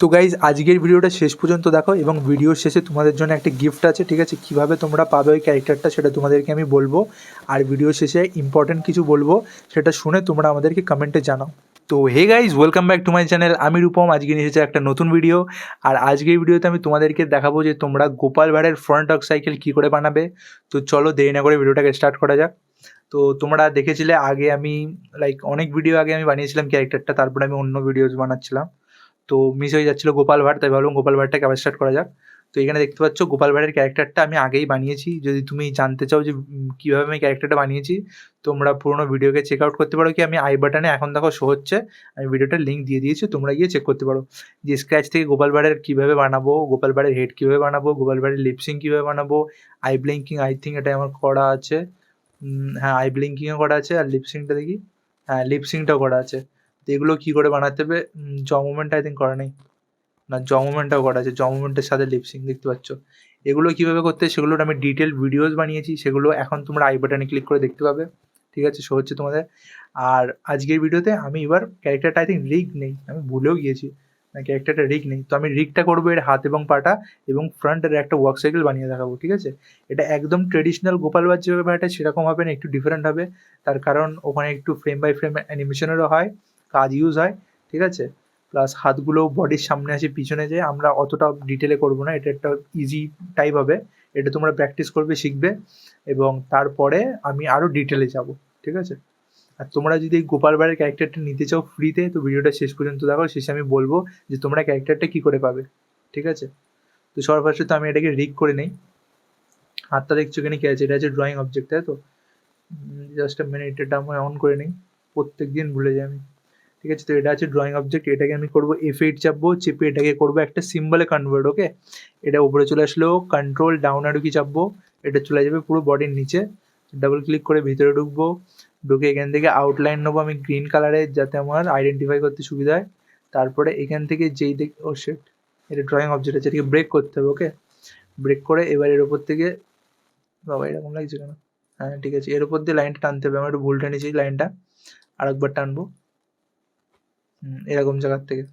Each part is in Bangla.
তো গাইজ আজকের ভিডিওটা শেষ পর্যন্ত দেখো এবং ভিডিওর শেষে তোমাদের জন্য একটা গিফট আছে, ঠিক আছে? কীভাবে তোমরা পাবে ওই ক্যারেক্টারটা সেটা তোমাদেরকে আমি বলবো, আর ভিডিও শেষে ইম্পর্টেন্ট কিছু বলবো, সেটা শুনে তোমরা আমাদেরকে কমেন্টে জানাও। তো hey guys, welcome back to my channel. আমি রূপম, আজকে নিয়ে এসেছি একটা নতুন ভিডিও। আর আজকের ভিডিওতে আমি তোমাদেরকে দেখাবো যে তোমরা গোপাল ভাঁড়ের ফ্রন্ট হক সাইকেল কী করে বানাবে। তো চলো দেরি না করে ভিডিওটাকে স্টার্ট করা যাক। তো তোমরা দেখেছিলে আগে আমি অনেক ভিডিও আগে আমি বানিয়েছিলাম ক্যারেক্টারটা, তারপরে আমি অন্য ভিডিওস বানাচ্ছিলাম, তো মিস হয়ে যাচ্ছিলো গোপাল ভাঁড়, তাই ভাবলাম গোপাল ভাঁড়টাকে আবার স্টার্ট করা যাক। তো এখানে দেখতে পাচ্ছ গোপাল ভাঁড়ের ক্যারেক্টারটা আমি আগেই বানিয়েছি। যদি তুমি জানতে চাও যে কীভাবে আমি ক্যারেক্টারটা বানিয়েছি, তোমরা পুরোনো ভিডিওকে চেক আউট করতে পারো, কি আমি আই বাটনে এখন দেখো শো হচ্ছে, আমি ভিডিওটার লিঙ্ক দিয়ে দিয়েছি, তোমরা গিয়ে চেক করতে পারো যে স্ক্র্যাচ থেকে গোপাল ভাঁড়ের কীভাবে বানাবো, গোপাল ভাঁড়ের হেড কীভাবে বানাবো, গোপাল ভাঁড়ের লিপসিং কীভাবে বানাবো, আই ব্লিঙ্কিং, আই থিঙ্ক এটা আমার করা আছে। হ্যাঁ, আই ব্লিঙ্কিংও করা আছে, আর লিপসিংটা দেখি, হ্যাঁ লিপসিংটাও করা আছে। তো এগুলো কী করে বানাতে হবে, জ মুভমেন্ট আই থিঙ্ক করা নেই, না জ মুভমেন্টটাও করা আছে, জ মুভমেন্টের সাথে লিপসিং দেখতে পাচ্ছ। এগুলো কীভাবে করতে হয় সেগুলোর আমি ডিটেল ভিডিওস বানিয়েছি, সেগুলো এখন তোমরা আই বাটনে ক্লিক করে দেখতে পাবে, ঠিক আছে? শো হচ্ছে তোমাদের। আর আজকের ভিডিওতে আমি এবার ক্যারেক্টারটা আই থিঙ্ক রিগ নেই, আমি ভুলেও গিয়েছি, না ক্যারেক্টারটা রিগ নেই, তো আমি রিগটা করবো এর হাত এবং পাটা এবং ফ্রন্টের একটা ওয়ার্ক সাইকেল বানিয়ে দেখাবো, ঠিক আছে? এটা একদম ট্রেডিশনাল গোপাল ভাঁড় যেভাবে বানাটা সেরকম হবে না, একটু ডিফারেন্ট হবে, তার কারণ ওখানে একটু ফ্রেম বাই ফ্রেম অ্যানিমেশনেরও হয়, কাজ ইউজ হয়, ঠিক আছে? প্লাস হাতগুলো বডির সামনে আসে পিছনে যায়, আমরা অতটা ডিটেলে করবো না, এটা একটা ইজি টাইপ হবে, এটা তোমরা প্র্যাকটিস করবে, শিখবে, এবং তারপরে আমি আরও ডিটেলে যাব, ঠিক আছে? আর তোমরা যদি এই গোপাল ভাঁড়ের ক্যারেক্টারটা নিতে চাও ফ্রিতে, তো ভিডিওটা শেষ পর্যন্ত দেখো, শেষে আমি বলবো যে তোমরা ক্যারেক্টারটা কী করে পাবে, ঠিক আছে? তো সবার ফার্স্টে তো আমি এটাকে রিগ করে নিই। হাতটা দেখছো এখানে কী আছে, এটা আছে ড্রয়িং অবজেক্ট, তাই তো? জাস্ট মিনিট, এটা আমি অন করে নিই, প্রত্যেক দিন ভুলে যাই আমি, ঠিক আছে? তো এটা আছে ড্রয়িং অবজেক্ট, এটাকে আমি করবো F8 চাপবো, চেপে এটাকে করবো একটা সিম্বলে কনভার্ট, ওকে? এটা উপরে চলে আসলো, কন্ট্রোল ডাউন আর কি চাপবো, এটা চলে যাবে পুরো বডির নিচে, ডাবল ক্লিক করে ভিতরে ঢুকবো, ঢুকে এখান থেকে আউটলাইন নেবো আমি গ্রিন কালারের, যাতে আমার আইডেন্টিফাই করতে সুবিধা হয়। তারপরে এখান থেকে যেই ও শিট, এটা ড্রয়িং অবজেক্ট আছে, এটাকে ব্রেক করতে হবে, ওকে? ব্রেক করে এবার এর ওপর থেকে, বাবা এরকম লাগছে কেন, হ্যাঁ ঠিক আছে, এর ওপর দিয়ে লাইনটা টানতে হবে, আমার একটু ভুল টেনেছি লাইনটা, আরেকবার টানবো, এরকম জায়গার থেকে।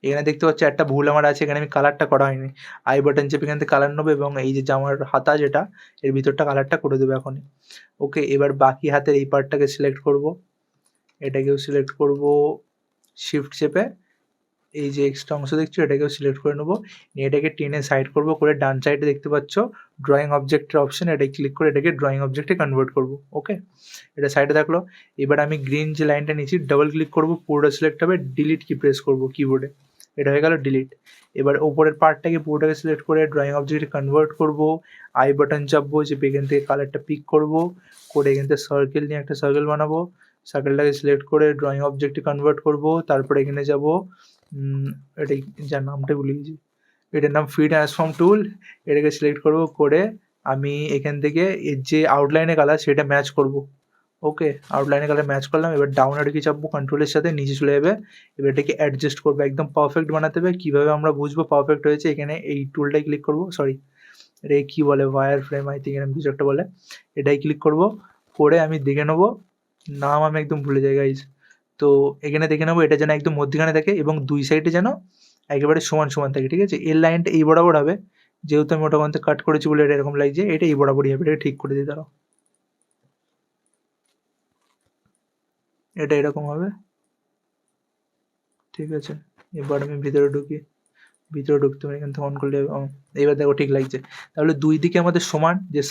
এখানে দেখতে পাচ্ছি একটা ভুল আমার আছে, এখানে আমি কালারটা করা হয়নি, আই বাটন চেপে এখান থেকে কালার নেবো এবং এই যে জামার হাতা যেটা, এর ভিতরটা কালারটা করে দেবো এখনই, ওকে? এবার বাকি হাতের এই পার্টটাকে সিলেক্ট করব, এটাকেও সিলেক্ট করব, শিফট চেপে এই যে এক্সট্রা অংশ দেখছো এটাকেও সিলেক্ট করে নেবো, নিয়ে এটাকে টেনে সাইড করব, করে ডান সাইডে দেখতে পাচ্ছ ড্রয়িং অবজেক্টের অপশন, এটাই ক্লিক করে এটাকে ড্রয়িং অবজেক্টে কনভার্ট করব, ওকে? এটা সাইডে থাকলো। এবার আমি গ্রিন যে লাইনটা নিয়েছি ডাবল ক্লিক করব, পুরোটা সিলেক্ট হবে, ডিলিট কি প্রেস করব কিবোর্ডে, এটা হয়ে গেল ডিলিট। এবার ওপরের পার্টটাকে পুরোটাকে সিলেক্ট করে ড্রয়িং অবজেক্টে কনভার্ট করব, আই বাটন চাপবো, চেপে এখান থেকে কালারটা পিক করব, করে এখান থেকে সার্কেল নিয়ে একটা সার্কেল বানাবো, সার্কেলটাকে সিলেক্ট করে ড্রয়িং অবজেক্টে কনভার্ট করব, তারপরে এখানে যাব, এটাই যার নামটা ভুলে গেছি, এটার নাম ফ্রি ট্রান্সফর্ম টুল, এটাকে সিলেক্ট করব, করে আমি এখান থেকে এর যে আউটলাইনের কালার সেটা ম্যাচ করব, ওকে? আউটলাইনের কালার ম্যাচ করলাম, এবার ডাউন আর কি চাপবো, কন্ট্রোলের সাথে নিচে চলে যাবে, এবার এটাকে অ্যাডজাস্ট করবো, একদম পারফেক্ট বানাতে হবে। কীভাবে আমরা বুঝবো পারফেক্ট হয়েছে, এখানে এই টুলটাই ক্লিক করবো, সরি এটাকে কী বলে, ওয়ার ফ্রেম আই থিঙ্ক এরকম কিছু একটা বলে, এটাই ক্লিক করব, করে আমি দেখে নেবো, নাম আমি একদম ভুলে যাই গাইজ, তো এখানে দেখে নেবো এটা যেন একদম মধ্যখানে থাকে এবং দুই সাইডে যেন একেবারে সমান সমান থাকে, ঠিক আছে? এর লাইনটা এই বরাবর হবে, যেহেতু আমি ওটা মধ্যে কাট করেছি বলে এটা এরকম লাগছে, এটা এই বরাবরই হবে, এটা ঠিক করে দিই দাঁড়াও, এটা এরকম হবে, ঠিক আছে? এবার আমি ভিতরে ঢুকি, ভিতরে ঢুকতে হবে, এখান থেকে অন করলে এবার দেখো ঠিক লাগছে। তাহলে দুই দিকে আমাদের সমান, যে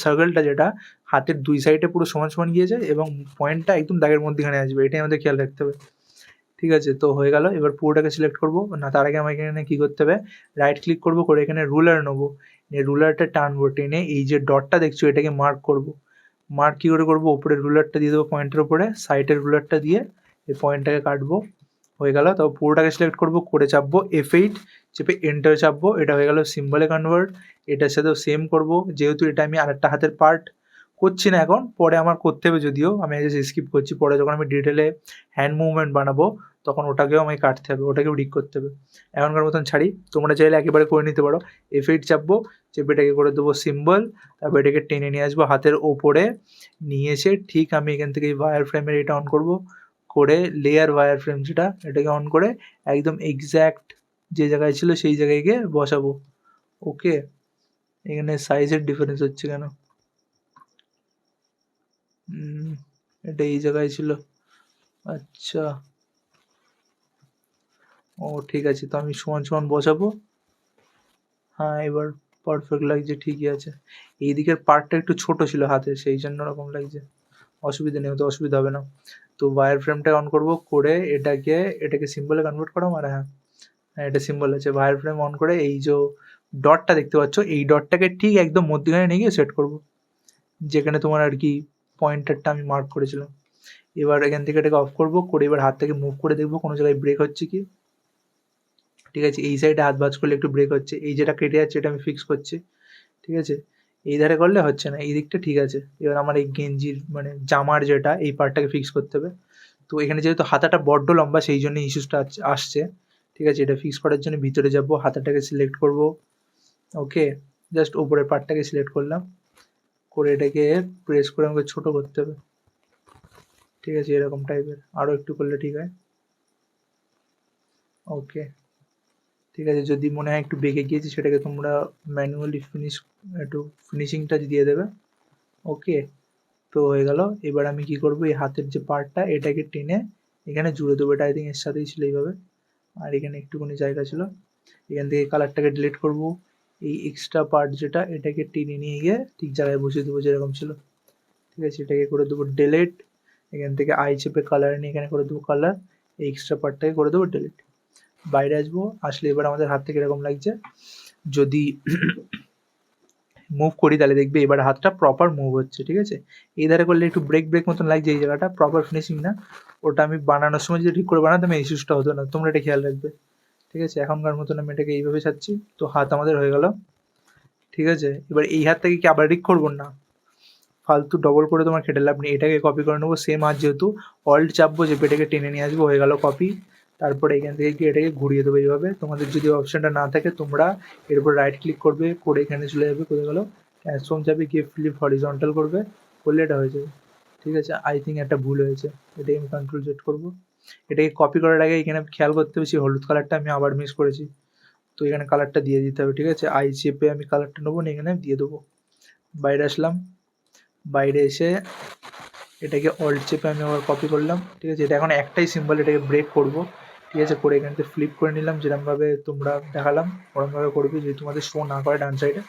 সার্কেলটা যেটা হাতের দুই সাইডে পুরো সমান সমান গিয়েছে এবং পয়েন্টটা একদম দাগের মধ্যেখানে আসবে, এটাই আমাদের খেয়াল রাখতে হবে, ঠিক আছে? তো হয়ে গেল, এবার পুরোটাকে সিলেক্ট করবো, না তার আগে আমার এখানে কী করতে হবে, রাইট ক্লিক করবো, করে এখানে রুলার নেবো, রুলারটা টানবো, টেনে এই যে ডটটা দেখছো এটাকে মার্ক করবো, মার্ক কী করে করবো, উপরে রুলারটা দিয়ে দেবো পয়েন্টের উপরে, সাইডের রুলারটা দিয়ে এই পয়েন্টটাকে কাটবো, হয়ে গেল। তো পুরোটাকে সিলেক্ট করবো, করে চাপবো F8, চেপে এন্টার চাপবো, এটা হয়ে গেল সিম্বলে কনভার্ট। এটার সাথেও সেম করবো, যেহেতু এটা আমি আরেকটা হাতের পার্ট করছি না এখন, পরে আমার করতে হবে, যদিও আমি জাস্ট স্কিপ করছি, পরে যখন আমি ডিটেলে হ্যান্ড মুভমেন্ট বানাবো তখন ওটাকেও আমাকে কাটতে হবে, ওটাকেও রিক করতে হবে, এখনকার মতন ছাড়ি, তোমরা চাইলে একেবারে করে নিতে পারো। F8 চাপবো, চেপে এটাকে করে দেবো সিম্বল, তারপর এটাকে টেনে নিয়ে আসবো হাতের ওপরে, নিয়ে এসে ঠিক আমি এখান থেকে ওয়্যার ফ্রেমের এটা অন করবো, করে লেয়ার ওয়্যার ফ্রেম যেটা, এটাকে অন করে একদম এক্স্যাক্ট যে জায়গায় ছিল সেই জায়গায় গিয়ে বসাবো। ওকে, এখানে সাইজের ডিফারেন্স হচ্ছে কেন? এটা এই জায়গায় ছিল। আচ্ছা, ও ঠিক আছে, তো আমি সমান সমান বসাবো। হ্যাঁ, এবার পারফেক্ট লাগছে, ঠিকই আছে। এই দিকের পার্টটা একটু ছোট ছিল হাতে, সেই জন্য ওরকম লাগছে। অসুবিধা নেই, তো অসুবিধা হবে না। তো ওয়্যার ফ্রেমটা অন করব, করে এটাকে সিম্বলে কনভার্ট করাম। আর হ্যাঁ, এটা সিম্বল আছে। ওয়্যার ফ্রেম অন করে এই যে ডটটা দেখতে পাচ্ছ, এই ডটটাকে ঠিক একদম মধ্যখানে নিয়ে গিয়ে সেট করব, যেখানে তোমার আর কি পয়েন্টারটা আমি মার্ক করেছিলাম। এবার এখান থেকে এটাকে অফ করব, করে এবার হাত থেকে মুভ করে দেখবো কোনো জায়গায় ব্রেক হচ্ছে কি। ঠিক আছে, এই সাইডে হাত ভাঁজ করলে একটু ব্রেক হচ্ছে, এই যেটা কেটে যাচ্ছে এটা আমি ফিক্স করছি। ঠিক আছে, এই ধারে করলে হচ্ছে না, এই দিকটা ঠিক আছে। এবার আমার এই গেঞ্জির মানে জামার যেটা এই পার্টটাকে ফিক্স করতে হবে। তো এখানে যেহেতু হাতাটা বড্ড লম্বা, সেই জন্য ইস্যুসটা আসছে। ঠিক আছে, এটা ফিক্স করার জন্য ভিতরে যাব, হাতাটাকে সিলেক্ট করব। ওকে, জাস্ট ওপরের পার্টটাকে সিলেক্ট করলাম, করে এটাকে প্রেস করে আমাকে ছোট করতে হবে। ঠিক আছে, এরকম টাইপের আরও একটু করলে ঠিক হয়। ওকে, ঠিক আছে, যদি মনে হয় একটু বেঁকে গিয়েছে সেটাকে তোমরা ম্যানুয়ালি একটু ফিনিশিংটা দিয়ে দেবে। ওকে, তো হয়ে গেল। এবার আমি কি করব, এই হাতের যে পার্টটা এটাকে টেনে এখানে জুড়ে দেবো। এটা আই থিঙ্ক এর সাথেই ছিল এইভাবে, আর এখানে একটুখানি জায়গা ছিল। এখান থেকে কালারটাকে ডিলিট করব, এই এক্সট্রা পার্ট যেটা এটাকে টেনে নিয়ে গিয়ে ঠিক জায়গায় বসিয়ে দেবো যেরকম ছিল। ঠিক আছে, এটাকে করে দেবো ডিলিট। এখান থেকে আই চেপে কালার নিয়ে এখানে করে দেবো কালার, এই এক্সট্রা পার্টটাকে করে দেবো ডিলিট। বাইরে আসবো, আসলে এবার আমাদের হাত থেকে এরকম লাগছে। যদি মুভ করি তাহলে দেখবে এবার হাতটা প্রপার মুভ হচ্ছে। ঠিক আছে, এই ধারে করলে একটু ব্রেক ব্রেক মতন লাগছে, এই জায়গাটা প্রপার ফিনিশিং না। ওটা আমি বানানোর সময় যদি ঠিক করে বানাতাম এই ইস্যুসটা হতো না, তোমরা এটা খেয়াল রাখবে। ঠিক আছে, এখনকার মতন আমি এটাকে এইভাবে ছাড়ছি। তো হাত আমাদের হয়ে গেল। ঠিক আছে, এবার এই হাত থেকে কি আবার রিক করবো না, ফালতু ডবল করে তোমার খেটে লাভ নেই। এটাকে কপি করে নেবো, সেম হাত যেহেতু, অল্ট চাপবো, যে এটাকে টেনে নিয়ে আসবো, হয়ে গেল কপি। তারপরে এখান থেকে গিয়ে এটাকে ঘুরিয়ে দেবো এইভাবে। তোমাদের যদি অপশানটা না থাকে তোমরা এর উপর রাইট ক্লিক করবে, করে এখানে চলে যাবে, করে গেলো ট্রান্সফর্ম যাবে, গিয়ে ফ্লিপ হরিজন্টাল করবে, করলে এটা হয়ে যাবে। ঠিক আছে, আই থিঙ্ক একটা ভুল হয়েছে, এটাকে আমি কন্ট্রোল জেড করবো। এটাকে কপি করার আগে এখানে খেয়াল করতে হবে সেই হলুদ কালারটা আমি আবার মিস করেছি, তো এখানে কালারটা দিয়ে দিতে হবে। ঠিক আছে, আই চেপে আমি কালারটা নেবো, এখানে দিয়ে দেবো। বাইরে আসলাম, বাইরে এসে এটাকে অল্ট চেপে আমি আবার কপি করলাম। ঠিক আছে, এটা এখন একটাই সিম্বল, এটাকে ব্রেক করব। ঠিক আছে, করে এখান থেকে ফ্লিপ করে নিলাম, যেরকমভাবে তোমরা দেখালাম ওরকমভাবে করবে, যদি তোমাদের শো না করে ডান সাইডে।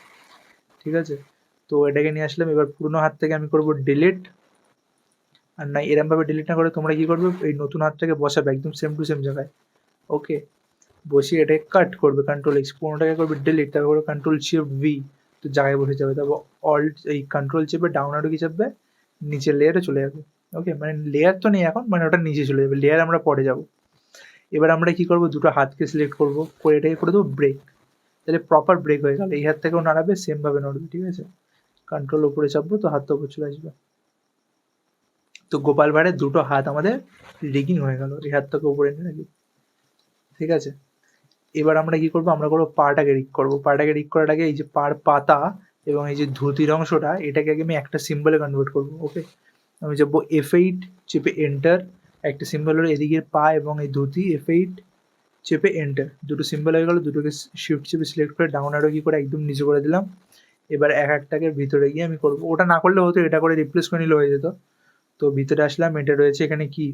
ঠিক আছে, তো এটাকে নিয়ে আসলাম। এবার পুরোনো হাত থেকে আমি করব ডিলিট, আর না এরমভাবে ডিলিট না করে তোমরা কি করবে, এই নতুন হাতটাকে বসাবে একদম সেম টু সেম জায়গায়। ওকে, বসিয়ে এটাকে কাট করবে, কন্ট্রোল এক্স, পুরোনোটাকে করবে ডিলিট, তারপরে কন্ট্রোল শিফট ভি, তো জায়গায় বসে যাবে। তারপর অল্ট এই কন্ট্রোল চেপে ডাউন আরও কি চাপবে, নিচের লেয়ারে চলে যাবে। ওকে, মানে লেয়ার তো নেই এখন, মানে ওটা নিচে চলে যাবে, লেয়ার আমরা পরে যাব। এবার আমরা কি করব, দুটো হাতকে সিলেক্ট করব, করে এটাকে করে দেবো ব্রেক, তাহলে প্রপার ব্রেক হয়ে গেল। এই হাত থেকেও নাড়াবে, সেমভাবে নড়বে। ঠিক আছে, কন্ট্রোল উপরে চাপবো তো হাতটা উপরে চলে আসবে। তো গোপাল ভাঁড়ের দুটো হাত আমাদের রিগিং হয়ে গেল, এই হাতটাকে উপরে নিয়ে রাখি। ঠিক আছে, এবার আমরা কি করবো, আমরা করবো পাটাকে রিক করবো। পাটাকে রিক করার আগে এই যে পার পাতা এবং এই যে ধুতির অংশটা, এটাকে আগে আমি একটা সিম্বলে কনভার্ট করবো। ওকে, আমি যাবো F8 চেপে এন্টার, একটা সিম্বল হলো এদিকের পা এবং এই ধুতি, F8 চেপে এন্টার, দুটো সিম্বল হয়ে গেলো। দুটোকে শিফট চেপে সিলেক্ট করে ডাউন আরো কি করে একদম নিচে করে দিলাম। এবার এক একটাকে ভিতরে গিয়ে আমি করবো, ওটা না করলে হতো, এটা করে রিপ্লেস করে নিলে হয়ে যেত। তো ভিতরে আসলাম, এটা রয়েছে এখানে কি,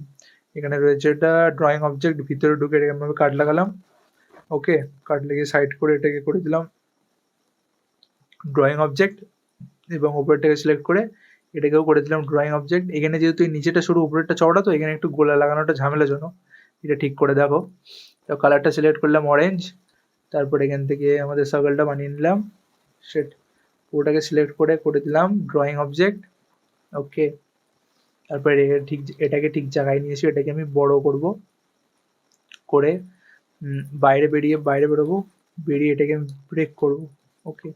এখানে রয়েছে এটা ড্রয়িং অবজেক্ট, ভিতরে ঢুকে এরকমভাবে কাট লাগালাম। ওকে, কাট লেগে সাইড করে এটাকে করে দিলাম ড্রয়িং অবজেক্ট, এবং উপরটাকে সিলেক্ট করে এটাকেও করে দিলাম ড্রয়িং অবজেক্ট। এখানে যেহেতু এই নিচেটা সরু উপরেরটা চওড়া, তো এখানে একটু গোলা লাগানোটা ঝামেলার জন্য, এটা ঠিক করে দেখো। তো কালারটা সিলেক্ট করলাম অরেঞ্জ, তারপর এখান থেকে আমাদের সার্কেলটা বানিয়ে নিলাম, সেট ওটাকে সিলেক্ট করে করে দিলাম ড্রয়িং অবজেক্ট। ওকে, তারপরে এটাকে ঠিক জায়গায় নিয়ে এসে এটাকে আমি বড় করব, করে বাইরে বেরোবো, বেরিয়ে এটাকে আমি ব্রেক করবো। ওকে,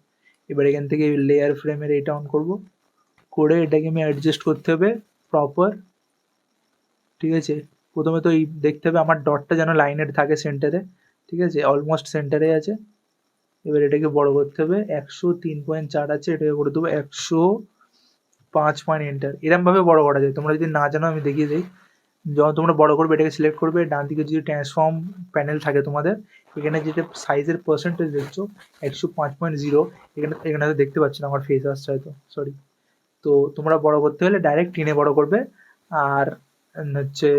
এবার এখান থেকে লেয়ার ফ্রেমের এটা অন করব, করে এটাকে আমি অ্যাডজাস্ট করতে হবে প্রপার। ঠিক আছে, প্রথমে তো এই দেখতে হবে আমার ডটটা যেন লাইনের থাকে সেন্টারে। ঠিক আছে, অলমোস্ট সেন্টারে আছে। এবার এটাকে বড় করতে হবে, 103.4 আছে, এটাকে করে দেবো 105 এন্টার। এরমভাবে বড় করা যায়, তোমরা যদি না জানো আমি দেখিয়ে দিই। যখন তোমরা বড় করবে এটাকে সিলেক্ট করবে, ডান দিকে যদি ট্রান্সফর্ম প্যানেল থাকে তোমাদের, এখানে যেটা সাইজের পার্সেন্টেজ দেখছো 105.0, এখানে তো দেখতে পাচ্ছি না, আমার ফেস আসছে হয়তো, সরি। তো তোমরা বড় করতে হলে ডাইরেক্ট টেনে বড় করবে, আর হচ্ছে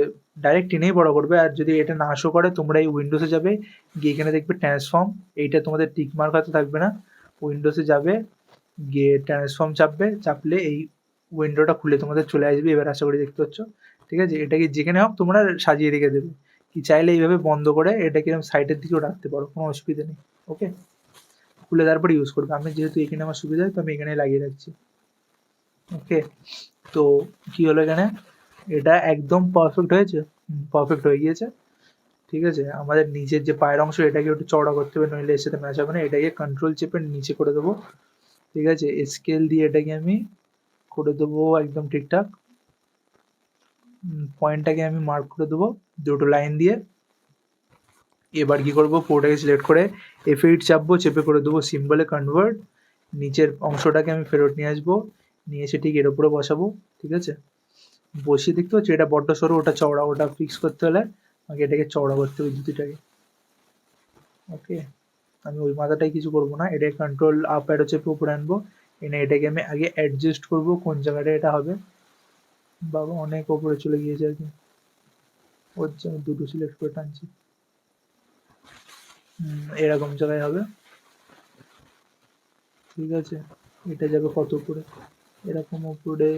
ডাইরেক্ট টেনেই বড় করবে। আর যদি এটা না শো করে তোমরা এই উইন্ডোজে যাবে, গিয়ে এখানে দেখবে ট্রান্সফর্ম, এইটা তোমাদের টিক মার্ক হয়তো থাকবে না, উইন্ডোজে যাবে, গিয়ে ট্রান্সফর্ম চাপলে এই উইন্ডোটা খুলে তোমাদের চলে আসবে। এবার আশা করি দেখতে পাচ্ছ, ঠিক আছে। এটাকে যেখানে হোক তোমরা সাজিয়ে রেখে দেবে, কি চাইলে এইভাবে বন্ধ করে এটাকে এরকম সাইডের দিকেও রাখতে পারো, কোনো অসুবিধা নেই। ওকে, খুলে তারপরে ইউজ করবে। আমি যেহেতু এখানে আমার সুবিধা হয় তো আমি এখানে লাগিয়ে রাখছি। ওকে, তো কি হলো এখানে, এটা একদম পারফেক্ট হয়েছে, পারফেক্ট হয়ে গিয়েছে। ঠিক আছে, আমাদের নিচের যে পায়ের অংশ এটাকে একটু চওড়া করতে হবে, নইলে এর সাথে ম্যাচ হবে না। এটাকে কন্ট্রোল চেপে নিচে করে দেবো, ঠিক আছে। স্কেল দিয়ে এটাকে আমি করে দেবো একদম ঠিকঠাক। পয়েন্টটাকে আমি মার্ক করে দেবো দুটো লাইন দিয়ে। এবার কি করবো, পুরোটাকে সিলেক্ট করে F8 চাপবো, চেপে করে দেবো সিম্বলে কনভার্ট। নিচের অংশটাকে আমি ফেরত নিয়ে আসবো, নিয়ে এসে ঠিক এর উপরে বসাবো। ঠিক আছে, বসিয়ে দেখতে পাচ্ছি এটা বড্ড সরু, ওটা চওড়া, ওটা ফিক্স করতে হলে আমাকে এটাকে চওড়া করতে হবে জুতিটাকে। ওকে, আমি ওই মাথাটাই কিছু করবো না, এটাকে কন্ট্রোল আপ অ্যারো চেপে উপরে আনবো, এনে এটাকে আমি আগে অ্যাডজাস্ট করবো কোন জায়গাটা এটা হবে। বাবা অনেক ওপরে চলে গিয়েছে আর কি, ওর জন্য আমি দুটো সিলেক্ট করে টানছি। এরকম জায়গায় হবে, ঠিক আছে। এটা যাবে কত উপরে, এরকম উপরে।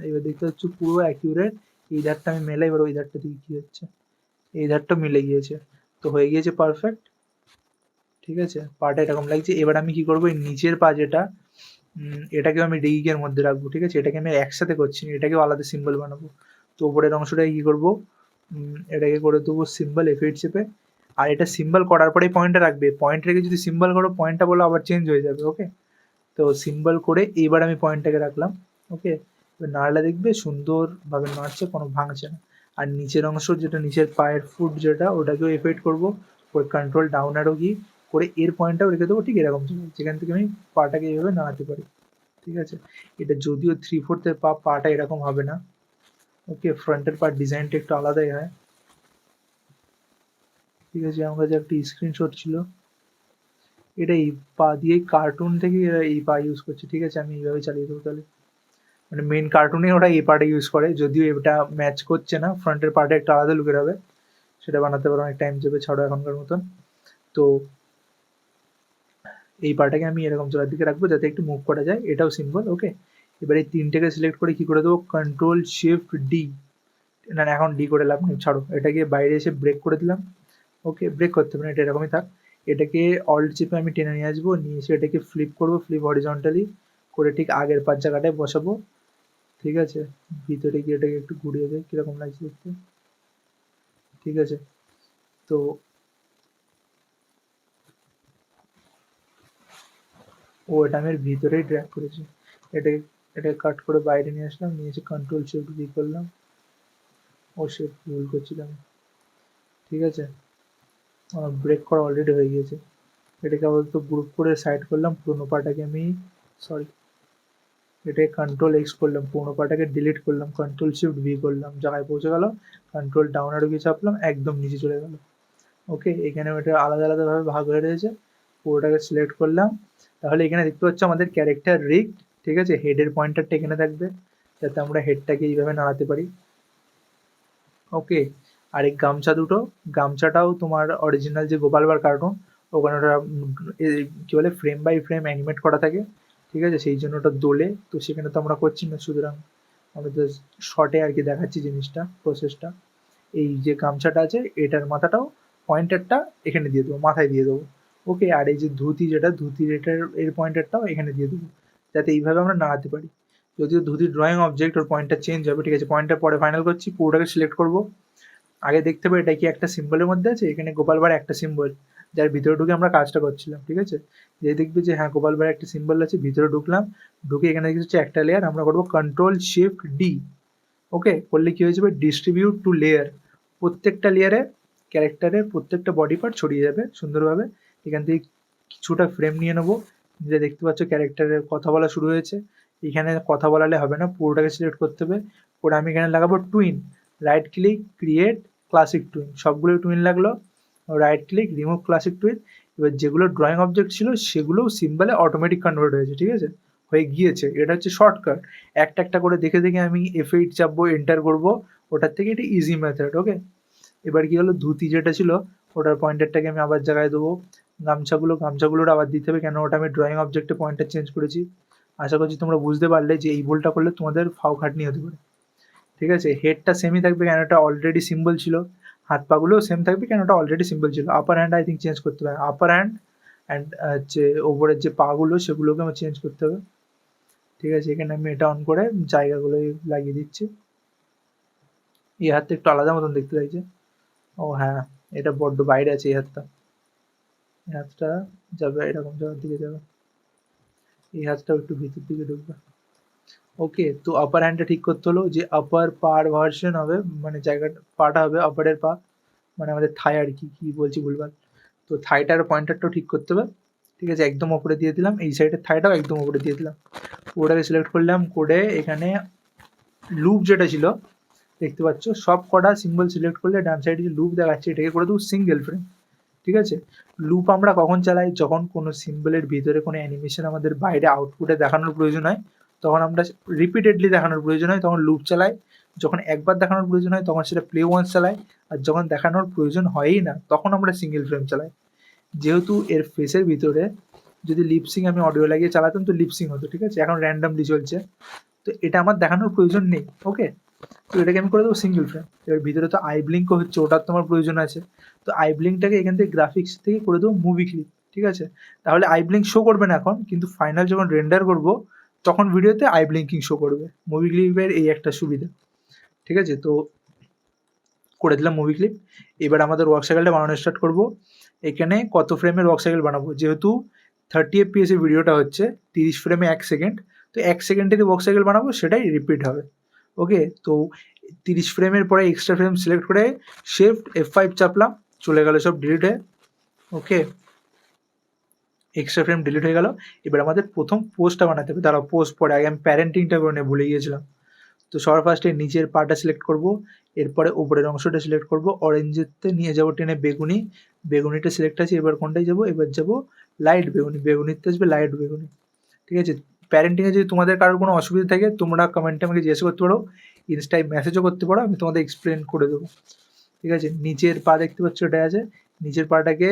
এবার দেখতে পাচ্ছ পুরো অ্যাকিউরেট। এই ধারটা আমি মেলাই, এবার ওই ধারটা দিকে কি হচ্ছে, এই ধারটা মিলে গিয়েছে, তো হয়ে গিয়েছে পারফেক্ট। ঠিক আছে, পাটা এরকম লাগছে। এবার আমি কি করবো, এই নিচের পা যেটা, এটাকেও আমি ডিগের মধ্যে রাখবো। ঠিক আছে, এটাকে আমি একসাথে করছি না, এটাকেও আলাদা সিম্বল বানাবো। তো উপরের অংশটাকে কি করবো, এটাকে করে দেবো সিম্বল F8 চেপে। আর এটা সিম্বল করার পরেই পয়েন্টটা রাখবে, পয়েন্ট রেখে যদি সিম্বল করো পয়েন্টটা বলে আবার চেঞ্জ হয়ে যাবে। ওকে, তো সিম্বল করে এবার আমি পয়েন্টটাকে রাখলাম। ওকে, এবার নাড়লে দেখবে সুন্দরভাবে নাড়ছে, কোনো ভাঙছে না। আর নিচের অংশ যেটা, নিচের পায়ের ফুট যেটা, ওটাকেও F8 করবো, ওই কন্ট্রোল ডাউন অ্যারো কি করে এর পয়েন্টটাও রেখে দেবো ঠিক এরকম, যেখান থেকে আমি পাটাকে এইভাবে নাড়াতে পারি। ঠিক আছে, এটা যদিও 3/4 পাটা এরকম হবে না। ওকে, ফ্রন্টের পার্ট ডিজাইনটা একটু আলাদাই হয়। ঠিক আছে, আমার কাছে একটা স্ক্রিনশট ছিল, এটা এই পা দিয়ে কার্টুন থেকে এরা এই পা ইউজ করছে। ঠিক আছে, আমি এইভাবে চালিয়ে দেবো তাহলে, মানে মেন কার্টুনে ওরা এই পার্টে ইউজ করে, যদিও এটা ম্যাচ করছে না, ফ্রন্টের পার্টে একটা আলাদা লুকের হবে, সেটা বানাতে পারো, অনেক টাইম যাবে, ছাড়ো এখনকার মতন। তো এই পার্টটাকে আমি এরকম চলার দিকে রাখবো যাতে একটু মুভ করা যায়, এটাও সিম্বল। ওকে, এবার এই তিনটেকে সিলেক্ট করে কি করে দেবো, কন্ট্রোল শিফট ডি, না এখন ডি করে লাভ নেই, ছাড়ো, এটাকে বাইরে এসে ব্রেক করে দিলাম। ওকে, ব্রেক করতে হবে না, এটা এরকমই থাক। এটাকে অল্ট চেপে আমি টেনে নিয়ে আসবো, নিয়ে এসে এটাকে ফ্লিপ করবো, ফ্লিপ হরিজন্টালি করে ঠিক আগের পাঁচ জায়গাটায় বসাবো। ঠিক আছে, ভিতরে গিয়ে এটাকে একটু ঘুরিয়ে দেয়, কিরকম লাগছে দেখতে। ঠিক আছে, তো ও এটা আমি এর ভিতরেই ড্র্যাগ করেছি। এটাকে এটাকে কাট করে বাইরে নিয়ে আসলাম, নিয়ে এসে কন্ট্রোল শিফট ভি করলাম। ও শিফট ভুল করছিলাম। ঠিক আছে, আমার ব্রেক করা অলরেডি হয়ে গিয়েছে। এটাকে আপাতত গ্রুপ করে সাইড করলাম, পুরোনো পাটাকে আমি, সরি, এটাকে কন্ট্রোল এক্স করলাম, পুরোনো পাটাকে ডিলিট করলাম, কন্ট্রোল শিফট ভি করলাম, জায়গায় পৌঁছে গেল, কন্ট্রোল ডাউন আর কি চাপলাম, একদম নিচে চলে গেল। ওকে, এখানে এটা আলাদা আলাদাভাবে ভাগ হয়ে রয়েছে, পুরোটাকে সিলেক্ট করলাম। তাহলে এখানে দেখতে পাচ্ছ আমাদের ক্যারেক্টার রিগ। ঠিক আছে, হেডের পয়েন্টারটা এখানে থাকবে, যাতে আমরা হেডটাকে এইভাবে নাড়াতে পারি। ওকে, আর এই গামছা দুটো, গামছাটাও তোমার অরিজিনাল যে গোপালবার কার্টুন, ওখানে ওটা কি বলে ফ্রেম বাই ফ্রেম অ্যানিমেট করা থাকে। ঠিক আছে, সেই জন্য ওটা দোলে, তো সেখানে তো আমরা করছি না, সুতরাং আমরা জাস্ট শর্টে আর কি দেখাচ্ছি জিনিসটা, প্রসেসটা। এই যে গামছাটা আছে এটার মাথাটাও পয়েন্টারটা এখানে দিয়ে দেবো, মাথায় দিয়ে দেবো। ওকে, আর এই যে ধুতি যেটা, ধুতির এটার এর পয়েন্টারটাও এখানে দিয়ে দেবো, যাতে এইভাবে আমরা নাড়াতে পারি। যদিও ধুতির ড্রয়িং অবজেক্ট, ওর পয়েন্টটা চেঞ্জ হবে। ঠিক আছে, পয়েন্টটা পরে ফাইনাল করছি, পুরোটাকে সিলেক্ট করবো। আগে দেখতে পাবো এটা কি একটা সিম্বলের মধ্যে আছে, এখানে গোপালবার একটা সিম্বল, যার ভিতরে ঢুকে আমরা কাজটা করছিলাম। ঠিক আছে, যে দেখবি যে হ্যাঁ গোপালবার একটা সিম্বল আছে, ভিতরে ঢুকলাম, ঢুকে এখানে দেখছি হচ্ছে একটা লেয়ার, আমরা করবো কন্ট্রোল শিফট ডি। ওকে, করলে কি হয়ে যাবে, ডিস্ট্রিবিউট টু লেয়ার, প্রত্যেকটা লেয়ারে ক্যারেক্টারের প্রত্যেকটা বডি পার্ট ছড়িয়ে যাবে সুন্দরভাবে। এখান থেকে কিছুটা ফ্রেম নিয়ে নেবো, যে দেখতে পাচ্ছ ক্যারেক্টারের কথা বলা শুরু হয়েছে। এখানে কথা বলালে হবে না, পুরোটাকে সিলেক্ট করতে হবে, করে আমি এখানে লাগাবো twin, right click, create classic twin, সবগুলো টুইন লাগলো। Right click, remove classic twill. এবার যেগুলো ড্রয়িং অবজেক্ট ছিল সেগুলোও সিম্বলে অটোমেটিক কনভার্ট হয়েছে, ঠিক আছে, হয়ে গিয়েছে। এটা হচ্ছে শর্টকাট। একটা একটা করে দেখে দেখে আমি F8 চাপবো, এন্টার করবো, ওটার থেকে এটা ইজি মেথড। ওকে, এবার কি হলো, ধুতি যেটা ছিল ওটার পয়েন্টারটাকে আমি আবার জায়গায় দেবো। গামছাগুলোর আবার দিতে হবে, কেন ওটা আমি ড্রয়িং অবজেক্টে পয়েন্টার চেঞ্জ করেছি। আশা করছি তোমরা বুঝতে পারলে যে এই ভুলটা করলে তোমাদের ফাও খাটনি হতে পারে। ঠিক আছে, হেডটা সেমই থাকবে, কেন এটা অলরেডি সিম্বল ছিল। হাত পাগুলোও সেম থাকবে, কেন ওটা অলরেডি সিম্বল ছিল। Upper hand I think change করতে হবে, আপার হ্যান্ড অ্যান্ড হচ্ছে ওপরের যে পাগুলো সেগুলোকে আমার চেঞ্জ করতে হবে। ঠিক আছে, এখানে আমি এটা অন করে জায়গাগুলো লাগিয়ে দিচ্ছি। এই হাতটা একটু আলাদা মতন দেখতে লাগছে। ও হ্যাঁ, এটা বড্ড বাইরে আছে এই হাতটা। এই হাতটা যাবে এরকম জায়গার দিকে যাবে, এই হাতটাও একটু ভিতর দিকে ঢুকবে। ওকে, তো আপার হ্যান্ডটা ঠিক করতে হলো যে আপার পার ভার্সন হবে, মানে জায়গাটা পাটা হবে আপারের পা, মানে আমাদের থাই আর কি, কি বলছি ভুলভাল। তো থাইটার পয়েন্টারটাও ঠিক করতে হবে। ঠিক আছে, একদম ওপরে দিয়ে দিলাম, এই সাইডের থাইটাও একদম ওপরে দিয়ে দিলাম। ওটাকে সিলেক্ট করলাম করে এখানে লুপ যেটা ছিল দেখতে পাচ্ছ, সব কটা সিম্বল সিলেক্ট করলে ডান সাইডে যে লুপ দেখাচ্ছে এটাকে করে দেবো সিঙ্গেল ফ্রেম। ঠিক আছে, লুপ আমরা কখন চালাই, যখন কোনো সিম্বলের ভিতরে কোনো অ্যানিমেশন আমাদের বাইরে আউটপুটে দেখানোর প্রয়োজন হয়, তখন আমরা রিপিটেডলি দেখানোর প্রয়োজন হয় তখন লুপ চালাই। যখন একবার দেখানোর প্রয়োজন হয় তখন সেটা প্লে ওয়ান্স চালাই। আর যখন দেখানোর প্রয়োজন হয়ই না তখন আমরা সিঙ্গেল ফ্রেম চালাই। যেহেতু এর ফেসের ভিতরে যদি লিপসিং আমি অডিও লাগিয়ে চালাতাম তো লিপসিং হতো, ঠিক আছে, এখন র্যান্ডামলি চলছে, তো এটা আমার দেখানোর প্রয়োজন নেই। ওকে, তো এটাকে আমি করে দেবো সিঙ্গেল ফ্রেম। এবার ভিতরে তো আই ব্লিঙ্কও হচ্ছে, ওটার তোমার প্রয়োজন আছে, তো আই ব্লিঙ্কটাকে এখান থেকে গ্রাফিক্স থেকে করে দেবো মুভি ক্লিপ। ঠিক আছে, তাহলে আই ব্লিঙ্ক শো করবে না এখন, কিন্তু ফাইনাল যখন রেন্ডার করবো তখন ভিডিওতে আই ব্লিঙ্কিং শো করবে। মুভি ক্লিপের এই একটা সুবিধা। ঠিক আছে, তো করে দিলাম মুভি ক্লিপ। এবার আমাদের ওয়ার্ক সাইকেলটা বানানো স্টার্ট করবো। এখানে কত ফ্রেমের ওয়ার্ক সাইকেল বানাবো, যেহেতু 30 FPS এর ভিডিওটা হচ্ছে 30 ফ্রেমে 1 সেকেন্ড, তো 1 সেকেন্ডের ওয়ার্ক সাইকেল বানাবো, সেটাই রিপিট হবে। ওকে, তো 30 ফ্রেমের পরে এক্সট্রা ফ্রেম সিলেক্ট করে শিফট F5 চাপলাম, চলে গেল সব ডিলিট হয়ে। ওকে, এক্সট্রা ফ্রেম ডিলিট হয়ে গেল। এবার আমাদের প্রথম পোস্টটা বানাতে হবে, তারা পোস্ট পরে আগে আমি প্যারেন্টিংটা করে নিয়ে ভুলে গিয়েছিলাম। তো সবার ফার্স্টে নিচের পার্টটা সিলেক্ট করব, এরপরে উপরের অংশটা সিলেক্ট করব, অরেঞ্জেতে নিয়ে যাবো টেনে বেগুনি, বেগুনিটা সিলেক্ট আছে, এবার কোনটায় যাবো, এবার যাবো লাইট বেগুনি, বেগুনিতে আসবে লাইট বেগুনি। ঠিক আছে, প্যারেন্টিংয়ে যদি তোমাদের কারোর কোনো অসুবিধা থাকে তোমরা কমেন্টে আমাকে জিজ্ঞাসা করতে পারো, ইনস্টায় মেসেজও করতে পারো, আমি তোমাদের এক্সপ্লেন করে দেবো। ঠিক আছে, নিচের পা দেখতে পাচ্ছ এটা আছে, নিচের পাটাকে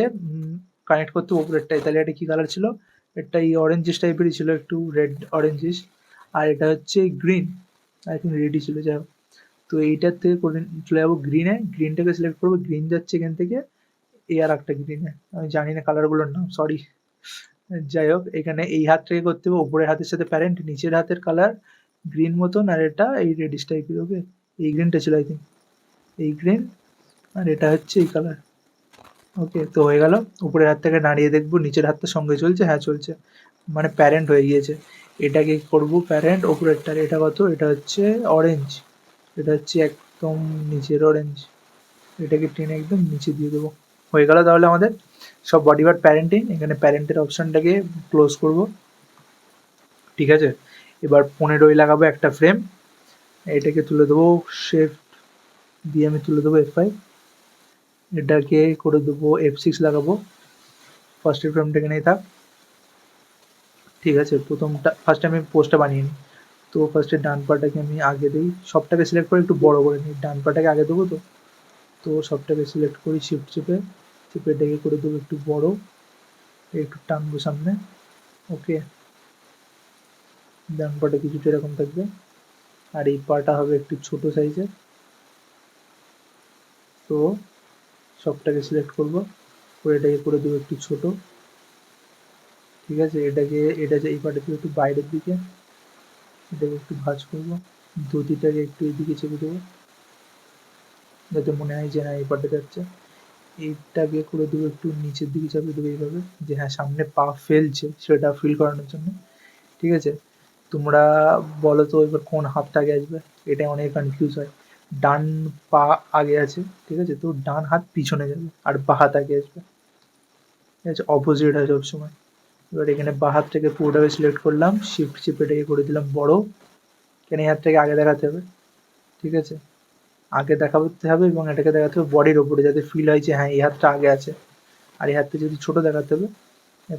কানেক্ট করতে উপরেরটাই। তাহলে এটা কী কালার ছিল, এটা এই অরেঞ্জিস টাইপেরই ছিল, একটু রেড অরেঞ্জিস, আর এটা হচ্ছে গ্রিন, আই থিঙ্ক রেডই ছিল, যাই হোক। তো এইটার থেকে করে চলে যাবো গ্রিনে, গ্রিনটাকে সিলেক্ট করবো, গ্রিন যাচ্ছে এখান থেকে এই আর একটা গ্রিনে, আমি জানি না কালারগুলোর নাম, সরি। যাই হোক, এখানে এই হাতটাকে করতে হবে উপরের হাতের সাথে প্যারেন্ট, নিচের হাতের কালার গ্রিন মতন, আর এটা এই রেডিশ টাইপের। ওকে, এই গ্রিনটা ছিল আই থিঙ্ক, এই গ্রিন, আর এটা হচ্ছে এই কালার। ওকে, তো হয়ে গেল। উপরের হাতটাকে নাড়িয়ে দেখবো নিচের হাতটা সঙ্গে চলছে, হ্যাঁ চলছে, মানে প্যারেন্ট হয়ে গিয়েছে। এটাকে করবো প্যারেন্ট উপরেরটার, এটা কত, এটা হচ্ছে অরেঞ্জ, এটা হচ্ছে একদম নিচের অরেঞ্জ, এটাকে টেনে একদম নিচে দিয়ে দেবো। হয়ে গেল তাহলে আমাদের সব বডি পার্ট প্যারেন্টিং। এখানে প্যারেন্টের অপশানটাকে ক্লোজ করব। ঠিক আছে, এবার 15 লাগাবো একটা ফ্রেম, এটাকে তুলে দেবো শিফট দিয়ে আমি তুলে দেবো F5, এটাকে করে দেবো F6 লাগাবো, ফার্স্টের ফ্রেমটা এখানেই থাক। ঠিক আছে, প্রথমটা ফার্স্টে আমি পোস্টটা বানিয়ে নিই। তো ফার্স্টে ডান পাটাকে আমি আগে দিই, সবটাকে সিলেক্ট করে একটু বড় করে নিই, ডান পাটাকে আগে দেবো। তো তো সবটাকে সিলেক্ট করি শিফট চেপে, চেপে এটাকে করে দেবো একটু বড়, একটু টানবো সামনে। ওকে, ডান পাটা কিছুটা এরকম থাকবে, আর এই পাটা হবে একটু ছোট সাইজের। তো সবটাকে সিলেক্ট করবো করে এটাকে করে দেবো একটু ছোট। ঠিক আছে, এটাকে এটা যে এই পাটা দিয়ে একটু বাইরের দিকে, এটাকে একটু ভাঁজ করবো, ধুতিটাকে একটু এইদিকে চেপে দেবো যাতে মনে হয় যে না এই পাটা যাচ্ছে। এইটাকে করে দেবো একটু নিচের দিকে চাপিয়ে দেবো এইভাবে, যে হ্যাঁ সামনে পা ফেলছে সেটা ফিল করানোর জন্য। ঠিক আছে, তোমরা বলো তো এবার কোন হাতটা আগে আসবে, এটা অনেক কনফিউজ হয়। ডান পা আগে আছে, ঠিক আছে, তো ডান হাত পিছনে যাবে আর বা হাত আগে আসবে। ঠিক আছে, অপোজিট হয় সবসময়। এবার এখানে বা হাতটাকে পুরোটাকে সিলেক্ট করলাম, শিফট চেপে এটাকে করে দিলাম বড়, কেন এই হাতটাকে আগে দেখাতে হবে। ঠিক আছে, আগে দেখাতে হবে এবং এটাকে দেখাতে হবে বডির ওপরে, যাতে ফিল হয় যে হ্যাঁ এই হাতটা আগে আছে। আর এই হাতটা যদি ছোটো দেখাতে হবে,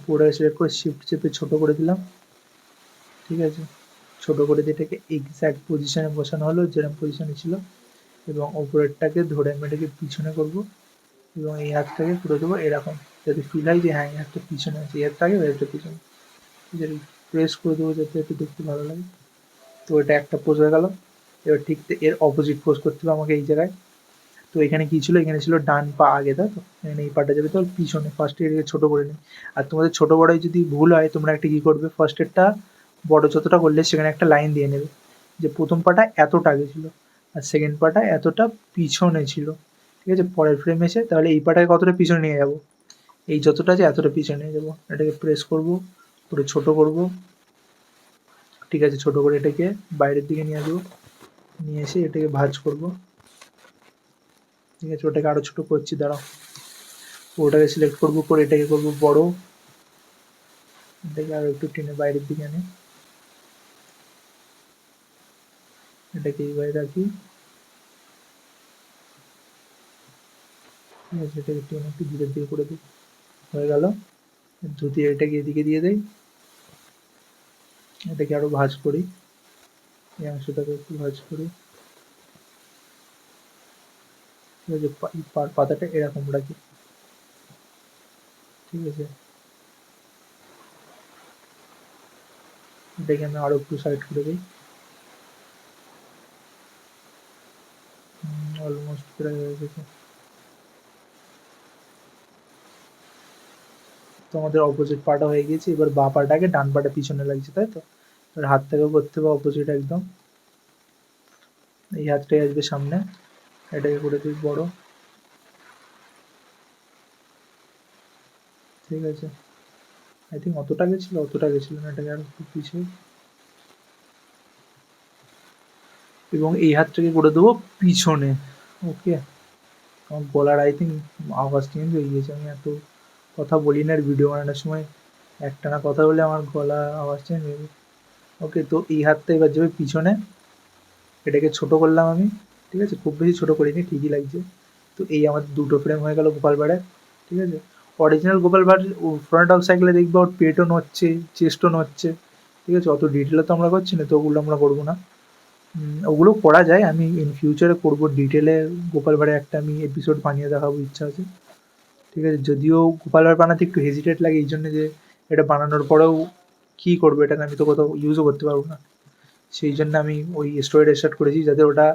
পুরোটাকে সিলেক্ট করে শিফট চেপে ছোটো করে দিলাম, ঠিক আছে। ছোটো করে দিয়ে এটাকে এক্স্যাক্ট পজিশনে বসানো হলো যেরকম পজিশনে ছিল, এবং ওপরেরটাকে ধরে আমি এটাকে পিছনে করবো এবং এই হাতটাকে করে দেবো এরকম, যাতে ফিল হয় যে হ্যাঁ এই হাতটা পিছনে আছে, এই হাতটা আগে এই হাতটা পিছনে, প্রেস করে দেবো যাতে একটু দেখতে ভালো লাগে। তো এটা একটা পোজ হয়ে গেল। এবার ঠিক এর অপোজিট পোজ করতে হবে আমাকে এই জায়গায়। তো এখানে কি ছিল, এখানে ছিল ডান পা আগে, তাই তো এখানে এই পাটা যাবে তো পিছনে, ফার্স্টে এটাকে ছোটো করে নিই। আর তোমাদের ছোটো বড়োয় যদি ভুল হয় তোমরা একটা কী করবে, ফার্স্টেরটা বড় যতটা করলে সেখানে একটা লাইন দিয়ে নেবে যে প্রথম পাটা এতটা আগে ছিল আর সেকেন্ড পাটা এতটা পিছনে ছিল, ঠিক আছে। পরের ফ্রেম এসে তাহলে এই পাটাকে কতটা পিছনে নিয়ে যাব, এই যতটা আছে এতটা পিছনে নিয়ে যাবো। এটাকে প্রেস করব করে ছোটো করব, ঠিক আছে। ছোটো করে এটাকে বাইরের দিকে নিয়ে আসবো, নিয়ে এসে এটাকে ভাঁজ করব, ঠিক আছে। ওটাকে আরও ছোটো করছি, দাঁড়াও। ওটাকে সিলেক্ট করবো করে এটাকে করবো বড়, এটাকে আরও একটু টেনে বাইরের দিকে আনি, এটাকে এইভাবে রাখি, ঠিক আছে। এটাকে টেনে একটু দূরের দিকে করে দিই, হয়ে গেল। যদি এটাকে এদিকে দিয়ে দেই, এটাকে আরও ভাঁজ করি, এই অংশটাকে একটু ভাঁজ করি, ঠিক আছে। পাতাটা এরকম রাখি, ঠিক আছে। এটাকে আমি আরও একটু সাইড করে দিই, অলমোস্ট প্রায় হয়ে গেছে। তো আমাদের অপোজিট পাটা হয়ে গেছে। এবার বাঁ পাটাকে ডান পাটা পিছনে লাগছে, তাই তো। এবার হাতটাকেও করতে হবে অপোজিট একদম, এই হাতটাই আসবে সামনে, এটাকে করে দিই বড়, ঠিক আছে। আই থিঙ্ক অতটা গেছিলো, অতটা গেছিলো না, এটাকে আর একটু পিছিয়ে, এবং এই হাতটাকে করে দেবো পিছনে। ওকে, আমার গলার আই থিঙ্ক আওয়াজ চেঞ্জ হয়ে গিয়েছে, আমি এত কথা বলি না আর ভিডিও বানানোর সময় একটানা কথা বলে আমার গলা আওয়াজ চেঞ্জ হয়ে যায়। ওকে, তো এই হাতটা এবার যাবে পিছনে, এটাকে ছোট করলাম আমি, ঠিক আছে। খুব বেশি ছোট করিনি, ঠিকই লাগছে। তো এই আমাদের দুটো ফ্রেম হয়ে গেল গোপাল ভাঁড়ের, ঠিক আছে। Original Gopal Bhar front of সাইকেলে দেখবে ওর পেটও নড়ছে, চেস্টও নড়ছে, ঠিক আছে। অত ডিটেলে তো আমরা করছি না, তো ওগুলো আমরা করবো না। ওগুলো করা যায়, আমি ইন ফিউচারে করবো ডিটেলে। গোপাল ভাঁড়ের একটা আমি এপিসোড বানিয়ে দেখাবো, ইচ্ছা আছে, ঠিক আছে। যদিও গোপাল ভাঁড় বানাতে একটু হেজিটেট লাগে এই জন্য যে এটা বানানোর পরেও কী করবো, এটাকে আমি তো কোথাও ইউজও করতে পারবো না। সেই জন্য আমি ওই স্টোরিটা স্টার্ট করেছি, যাতে ওটা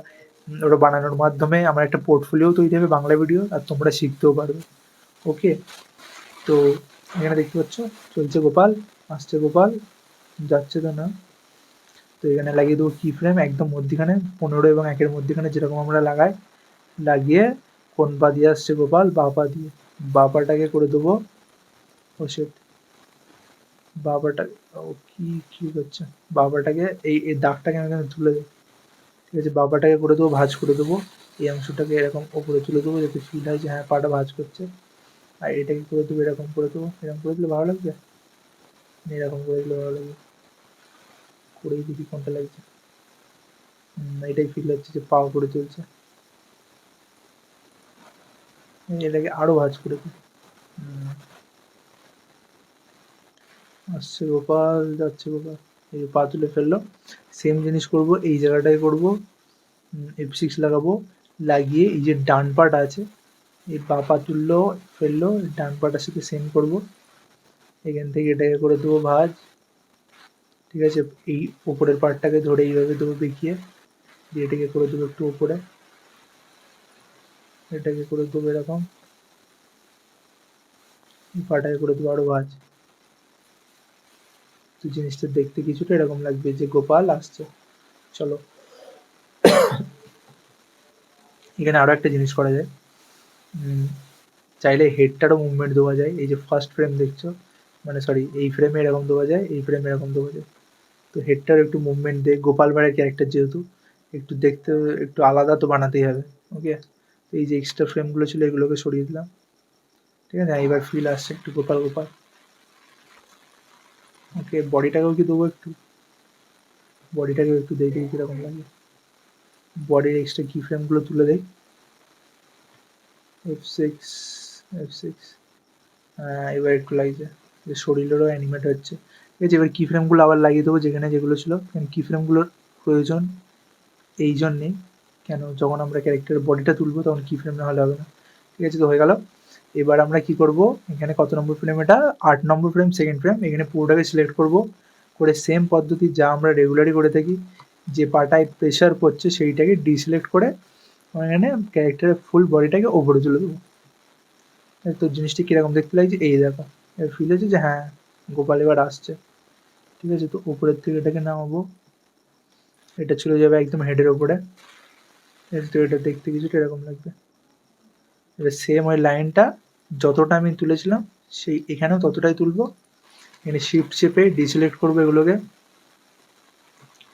ওটা বানানোর মাধ্যমে আমার একটা পোর্টফোলিও তৈরি হবে বাংলা ভিডিও, আর তোমরা শিখতেও পারবে। ওকে, তো এখানে দেখতে পাচ্ছ চলছে গোপাল, আসছে গোপাল, যাচ্ছে তো না। তো এখানে লাগিয়ে দেবো কি ফ্রেম একদম মধ্যিখানে, 15 এবং 1-এর মধ্যিখানে যেরকম আমরা লাগাই, লাগিয়ে কোন পা দিয়ে আসছে গোপাল, বা পা দিয়ে, বা পাটাকে করে দেবো, ও শিট, বা পাটা, ও কি কি করছে, বা পাটাকে এই দাগটাকে আমি এখানে তুলে দিই, ঠিক আছে। বা পাটাকে করে দেবো ভাঁজ করে দেবো, এই অংশটাকে এরকম ওপরে তুলে দেবো যাতে ফিল হয় যে হ্যাঁ পাটা ভাঁজ করছে। আর এটাকে করে দেবো এরকম করে দেবো, এরকম করে দিলে ভালো লাগবে, এরকম করে দিলে ভালো লাগবে, করেই দেখি কোনটা লাগছে। এটাই ফিল হচ্ছে যে পা উপরে চলছে, এটাকে আরো ভাঁজ করে দিই। আসছে গোপাল, যাচ্ছে গোপাল, এই পা তুলে ফেললো। সেম জিনিস করব, এই জায়গাটায় করব, F6 লাগাবো, লাগিয়ে এই যে ডান পাটা আছে, এই বা পা তুললো ফেললো, ডান পাটার সাথে সেম করব, এখান থেকে এটাকে করে দেবো ভাঁজ, ঠিক আছে। এই উপরের পার্টটাকে ধরে এইভাবে দেবো বেঁকিয়ে, দিয়ে এটাকে করে দেবো একটু উপরে, এটাকে করে দেবো এরকম, এই পাটাকে করে দেবো আরো ভাঁজ। তো জিনিসটা দেখতে কিছুটা এরকম লাগবে যে গোপাল আসছে। চলো, এখানে আরো একটা জিনিস করা যায়, চাইলে হেডটারও মুভমেন্ট দেওয়া যায়। এই যে ফার্স্ট ফ্রেম দেখছো, মানে সরি এই ফ্রেমে এরকম দেওয়া যায়, এই ফ্রেমে এরকম দেওয়া যায়। তো হেডটার একটু মুভমেন্ট দিয়ে, গোপাল ভাঁড়ের ক্যারেক্টার যেহেতু একটু দেখতে একটু আলাদা তো বানাতেই হবে। ওকে, এই যে এক্সট্রা ফ্রেমগুলো ছিল এগুলোকে সরিয়ে দিলাম, ঠিক আছে। এবার ফিল আসছে একটু গোপাল গোপাল। ওকে, বডিটাকেও কি দেবো একটু, বডিটাকেও একটু দেখি কীরকম লাগে। বডির এক্সট্রা কি ফ্রেমগুলো তুলে দেয়, F6 F6, এবার একটু লাগছে যে শরীরেরও অ্যানিমেট হচ্ছে, ঠিক আছে। এবার কি ফ্রেমগুলো আবার লাগিয়ে দেবো যেখানে যেগুলো ছিল, কারণ কি ফ্রেমগুলোর প্রয়োজন এই জন্যেই, কেন যখন আমরা ক্যারেক্টারের বডিটা তুলবো তখন কি ফ্রেম না হলে হবে না, ঠিক আছে। তো হয়ে গেল। এবার আমরা কি করব, এখানে কত নম্বর ফ্রেম, এটা 8 নম্বর ফ্রেম, সেকেন্ড ফ্রেম, এখানে পুরোটাকে সিলেক্ট করব করে সেম পদ্ধতি যা আমরা রেগুলারই করে থাকি, যে পাটায় প্রেশার পড়ছে সেইটাকে ডিসিলেক্ট করে এখানে ক্যারেক্টারের ফুল বডিটাকে ওপরে তুলে দেবো। তো জিনিসটা কীরকম দেখতে লাগছে এই দেখো, এর ফিল হচ্ছে যে হ্যাঁ গোপাল এবার আসছে, ঠিক আছে। তো উপরের থেকে এটাকে নামাবো, এটা চলে যাবে একদম হেডের ওপরে, তো এটা দেখতে কিছুটা এরকম লাগবে। এবার সেম ওই লাইনটা যতটা আমি তুলেছিলাম সেই এখানেও ততটাই তুলবো, এখানে শিফট চেপে ডিসিলেক্ট করবো এগুলোকে,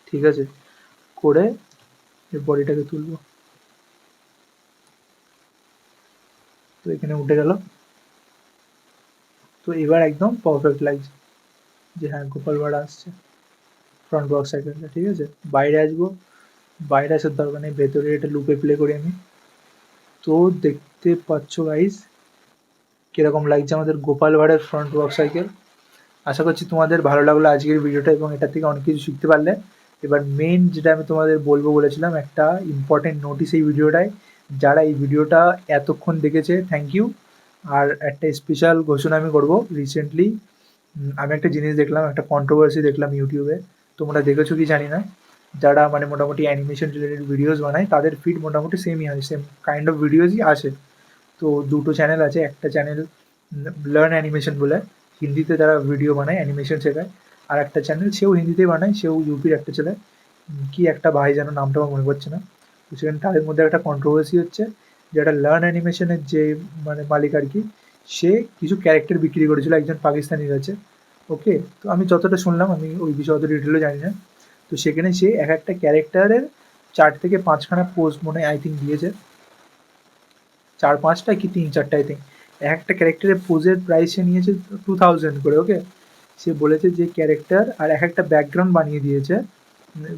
ঠিক আছে, করে এই বডিটাকে তুলবো। তো এখানে উঠে গেল। তো এবার একদম পারফেক্ট লাগছে যে হ্যাঁ গোপাল ভাড়া আসছে ফ্রন্ট বক্স সাইকেলটা, ঠিক আছে। বাইরে আসবো, বাইরে আসার দরকার নেই, ভেতরে এটা লুপে প্লে করি আমি। তো দেখতে পাচ্ছ গাইস কিরকম লাগছে আমাদের গোপাল ভাড়ের ফ্রন্ট বক্স সাইকেল। আশা করছি তোমাদের ভালো লাগলো আজকের ভিডিওটা এবং এটা থেকে অনেক কিছু শিখতে পারলে। এবার মেন যেটা আমি তোমাদের বলবো বলেছিলাম, একটা ইম্পর্টেন্ট নোটিস এই ভিডিওটায়, যারা এই ভিডিওটা এতক্ষণ দেখেছে থ্যাংক ইউ। আর একটা স্পেশাল ঘোষণা আমি করবো, রিসেন্টলি আমি একটা জিনিস দেখলাম, একটা কন্ট্রোভার্সি দেখলাম ইউটিউবে, তোমরা দেখেছো কি জানি না, যারা মানে মোটামুটি অ্যানিমেশন রিলেটেড ভিডিওস বানায় তাদের ফিড মোটামুটি সেমই হয়, সেম কাইন্ড অফ ভিডিওসই আসে। তো দুটো চ্যানেল আছে, একটা চ্যানেল লার্ন অ্যানিমেশন বলে, হিন্দিতে তারা ভিডিও বানায় অ্যানিমেশন শেখায়, আর একটা চ্যানেল সেও হিন্দিতেই বানায়, সেও ইউপির একটা ছেলে, কি একটা ভাই যেন নামটা আমার মনে পড়ছে না। তো সেখানে তাদের মধ্যে একটা কন্ট্রোভার্সি হচ্ছে, যেটা লার্ন অ্যানিমেশনের যে মানে মালিক আর কি, সে কিছু ক্যারেক্টার বিক্রি করেছিল একজন পাকিস্তানির কাছে, ওকে। তো আমি যতটা শুনলাম, আমি ওই বিষয়ে অত ডিটেলও জানি না। তো সেখানে সে এক একটা ক্যারেক্টারের 4 থেকে 5খানা পোস্ট মনে হয় আই থিঙ্ক দিয়েছে, 4-5টা কি 3-4টা আই থিঙ্ক। এক একটা ক্যারেক্টারের পোজের প্রাইস সে নিয়েছে 2000 করে, ওকে। সে বলেছে যে ক্যারেক্টার আর এক একটা ব্যাকগ্রাউন্ড বানিয়ে দিয়েছে,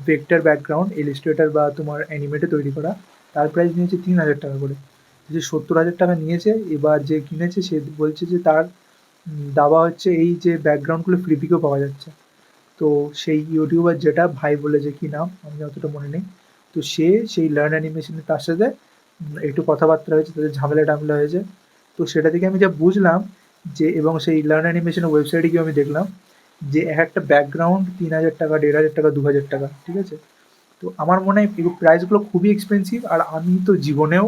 ভেক্টর ব্যাকগ্রাউন্ড ইলিস্ট্রেটর বা তোমার অ্যানিমেটে তৈরি করা, তার প্রাইস নিয়েছে 3000 টাকা করে। যে 70,000 টাকা নিয়েছে, এবার যে কিনেছে সে বলছে যে তার দাবা হচ্ছে এই যে ব্যাকগ্রাউন্ডগুলো ফ্রি পিকেও পাওয়া যাচ্ছে। তো সেই ইউটিউবার যেটা ভাই বলেছে কি নাম আমি অতটা মনে নেই, তো সে সেই লার্ন অ্যানিমেশনে তার সাথে একটু কথাবার্তা হয়েছে, তাদের ঝামেলা টামেলা হয়েছে। তো সেটা থেকে আমি যা বুঝলাম যে, এবং সেই লার্ন অ্যানিমেশনের ওয়েবসাইটে গিয়ে আমি দেখলাম যে এক একটা ব্যাকগ্রাউন্ড 3000 টাকা, 1500 টাকা, 2000 টাকা, ঠিক আছে। তো আমার মনে হয় এই প্রাইসগুলো খুবই এক্সপেন্সিভ, আর আমি তো জীবনেও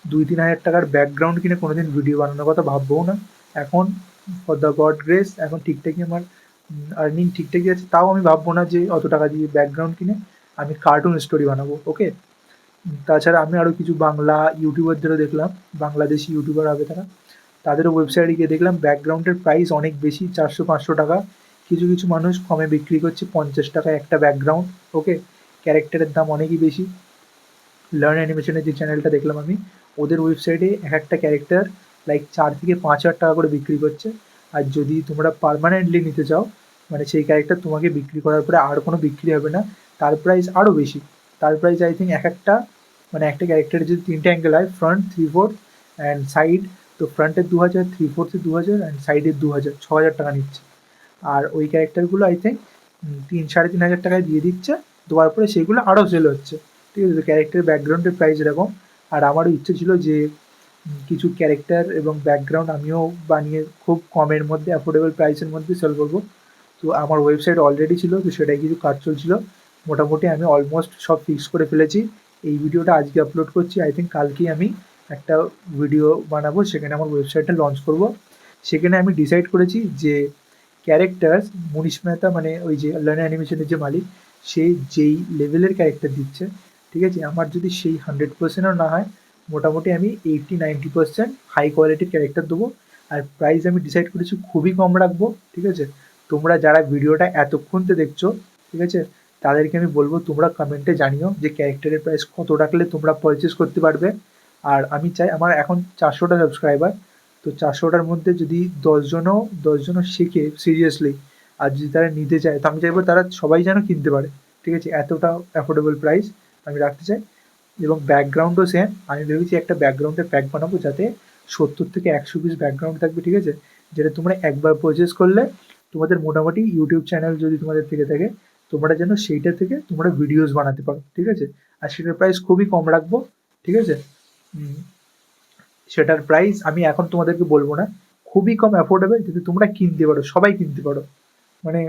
2-3 হাজার টাকার ব্যাকগ্রাউন্ড কিনে কোনোদিন ভিডিও বানানোর কথা ভাববও না। এখন ফর দ্য গড গ্রেস এখন ঠিকঠাকই আমার আর্নিং ঠিকঠাকই আছে, তাও আমি ভাববো না যে অত টাকা দিয়ে ব্যাকগ্রাউন্ড কিনে আমি কার্টুন স্টোরি বানাবো, ওকে। তাছাড়া আমি আরও কিছু বাংলা ইউটিউবারদেরও দেখলাম, বাংলাদেশি ইউটিউবার হবে তারা, তাদেরও ওয়েবসাইটে গিয়ে দেখলাম ব্যাকগ্রাউন্ডের প্রাইস অনেক বেশি, 400-500 টাকা। কিছু কিছু মানুষ কমে বিক্রি করছে 50 টাকা একটা ব্যাকগ্রাউন্ড, ওকে। ক্যারেক্টারের দাম অনেকই বেশি। লার্ন অ্যানিমেশনের যে চ্যানেলটা দেখলাম আমি, ওদের ওয়েবসাইটে এক একটা ক্যারেক্টার লাইক 4 থেকে 5 হাজার টাকা করে বিক্রি করছে। আর যদি তোমরা পার্মানেন্টলি নিতে চাও, মানে সেই ক্যারেক্টার তোমাকে বিক্রি করার পরে আর কোনো বিক্রি হবে না, তার প্রাইস আরও বেশি। তার প্রাইস আই থিঙ্ক এক একটা মানে একটা ক্যারেক্টারের যদি 3টে অ্যাঙ্গেল হয়, ফ্রন্ট, 3/4 অ্যান্ড সাইড, তো ফ্রন্টের 2000, 3/4 2000 অ্যান্ড সাইডের 2000, 6000 টাকা নিচ্ছে। আর ওই ক্যারেক্টারগুলো আই থিঙ্ক 3-3.5 হাজার টাকায় দিয়ে দিচ্ছে, দেওয়ার পরে সেগুলো আরও সেল হচ্ছে, ঠিক আছে। তো ক্যারেক্টার ব্যাকগ্রাউন্ডের প্রাইস এরকম। আর আমারও ইচ্ছে ছিল যে কিছু ক্যারেক্টার এবং ব্যাকগ্রাউন্ড আমিও বানিয়ে খুব কমের মধ্যে অ্যাফোর্ডেবল প্রাইসের মধ্যে সেল করবো। তো আমার ওয়েবসাইট অলরেডি ছিল, তো সেটাই কিছু কাজ চলছিল, মোটামুটি আমি অলমোস্ট সব ফিক্স করে ফেলেছি। এই ভিডিওটা আজকে আপলোড করছি, আই থিঙ্ক কালকেই আমি একটা ভিডিও বানাবো, সেখানে আমার ওয়েবসাইটটা লঞ্চ করব। সেখানে আমি ডিসাইড করেছি যে ক্যারেক্টার মনীষ মেহতা মানে ওই যে লার্ন অ্যানিমেশনের যে মালিক, সে যেই লেভেলের ক্যারেক্টার দিচ্ছে, ঠিক আছে, আমার যদি সেই 100%ও না হয়, মোটামুটি আমি 80-90% হাই কোয়ালিটির ক্যারেক্টার দেবো। আর প্রাইস আমি ডিসাইড করেছি খুবই কম রাখবো, ঠিক আছে। তোমরা যারা ভিডিওটা এতক্ষণতে দেখছো, ঠিক আছে, তাদেরকে আমি বলবো তোমরা কমেন্টে জানিও যে ক্যারেক্টারের প্রাইস কত রাখলে তোমরা পারচেস করতে পারবে। আর আমি চাই, আমার এখন 400টা সাবস্ক্রাইবার, তো 400টার মধ্যে যদি 10জনও শেখে সিরিয়াসলি, আর যদি তারা নিতে চায়, তো আমি চাইবো তারা সবাই যেন কিনতে পারে, ঠিক আছে। এতটা অ্যাফোর্ডেবল প্রাইস আমি রাখতে চাই। এবং ব্যাকগ্রাউন্ডও সেম। আমি ভেবেছি একটা ব্যাকগ্রাউন্ডের প্যাক বানাবো যাতে 70 থেকে 100 পিস ব্যাকগ্রাউন্ড থাকবে, ঠিক আছে, যেটা তোমরা একবার পারচেস করলে তোমাদের মোটামুটি ইউটিউব চ্যানেল যদি তোমাদের থেকে থাকে, তোমরা যেন সেইটা থেকে তোমরা ভিডিওস বানাতে পারো, ঠিক আছে। আর সেটার প্রাইস খুবই কম রাখবো, ঠিক আছে। উম, সেটার প্রাইস আমি এখন তোমাদেরকে বলবো না, খুবই কম অ্যাফোর্ডেবল, যদি তোমরা কিনতে পারো, সবাই কিনতে পারো। মানে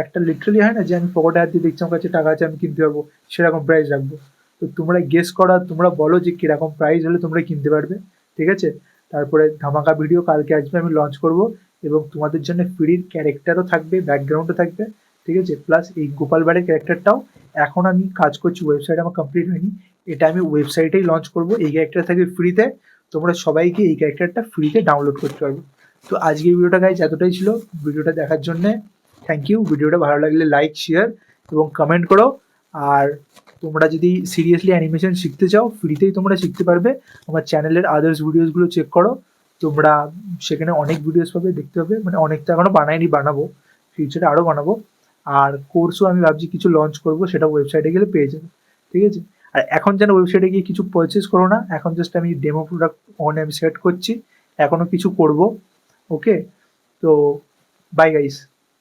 একটা লিটারালি হয় না যে আমি পকেটে হাত দিয়ে দেখছি আমার কাছে টাকা আছে আমি কিনতে পারবো, সেরকম প্রাইস রাখবো। তো তোমরা গেস করা, তোমরা বলো যে কিরকম প্রাইস হলে তোমরা কিনতে পারবে, ঠিক আছে। তারপরে ধামাকা ভিডিও কালকে আসবে, আমি লঞ্চ করব, এবং তোমাদের জন্য ফ্রির ক্যারেক্টারও থাকবে, ব্যাকগ্রাউন্ডও থাকবে, ঠিক আছে। প্লাস এই গোপাল ভাঁড়ের ক্যারেক্টারটাও এখন আমি কাজ করছি, ওয়েবসাইট আমার কমপ্লিট হয়নি, এটা আমি ওয়েবসাইটেই লঞ্চ করব। এই ক্যারেক্টার থাকবে ফ্রিতে, তোমরা সবাইকে এই ক্যারেক্টারটা ফ্রিতে ডাউনলোড করতে পারবে। তো আজকের ভিডিওটা গাইজ এতটাই ছিল। ভিডিওটা দেখার জন্যে থ্যাংক ইউ। ভিডিওটা ভালো লাগলে লাইক, শেয়ার এবং কমেন্ট করো। আর তোমরা যদি সিরিয়াসলি অ্যানিমেশন শিখতে চাও, ফ্রিতেই তোমরা শিখতে পারবে। আমার চ্যানেলের আদার্স ভিডিওসগুলো চেক করো, তোমরা সেখানে অনেক ভিডিওস পাবে, দেখতে পাবে। মানে অনেক তো এখনো বানাইনি, বানাবো ফিউচারে, আরও বানাবো। আর কোর্সও আমি ভাবছি কিছু লঞ্চ করবো, সেটা ওয়েবসাইটে গেলে পেয়ে যাবে, ঠিক আছে। আর এখন যেন ওয়েবসাইটে গিয়ে কিছু পারচেস করো না, এখন জাস্ট আমি ডেমো প্রোডাক্ট আমি সেট করছি, এখনো কিছু করব। ওকে, তো বাই গাইস।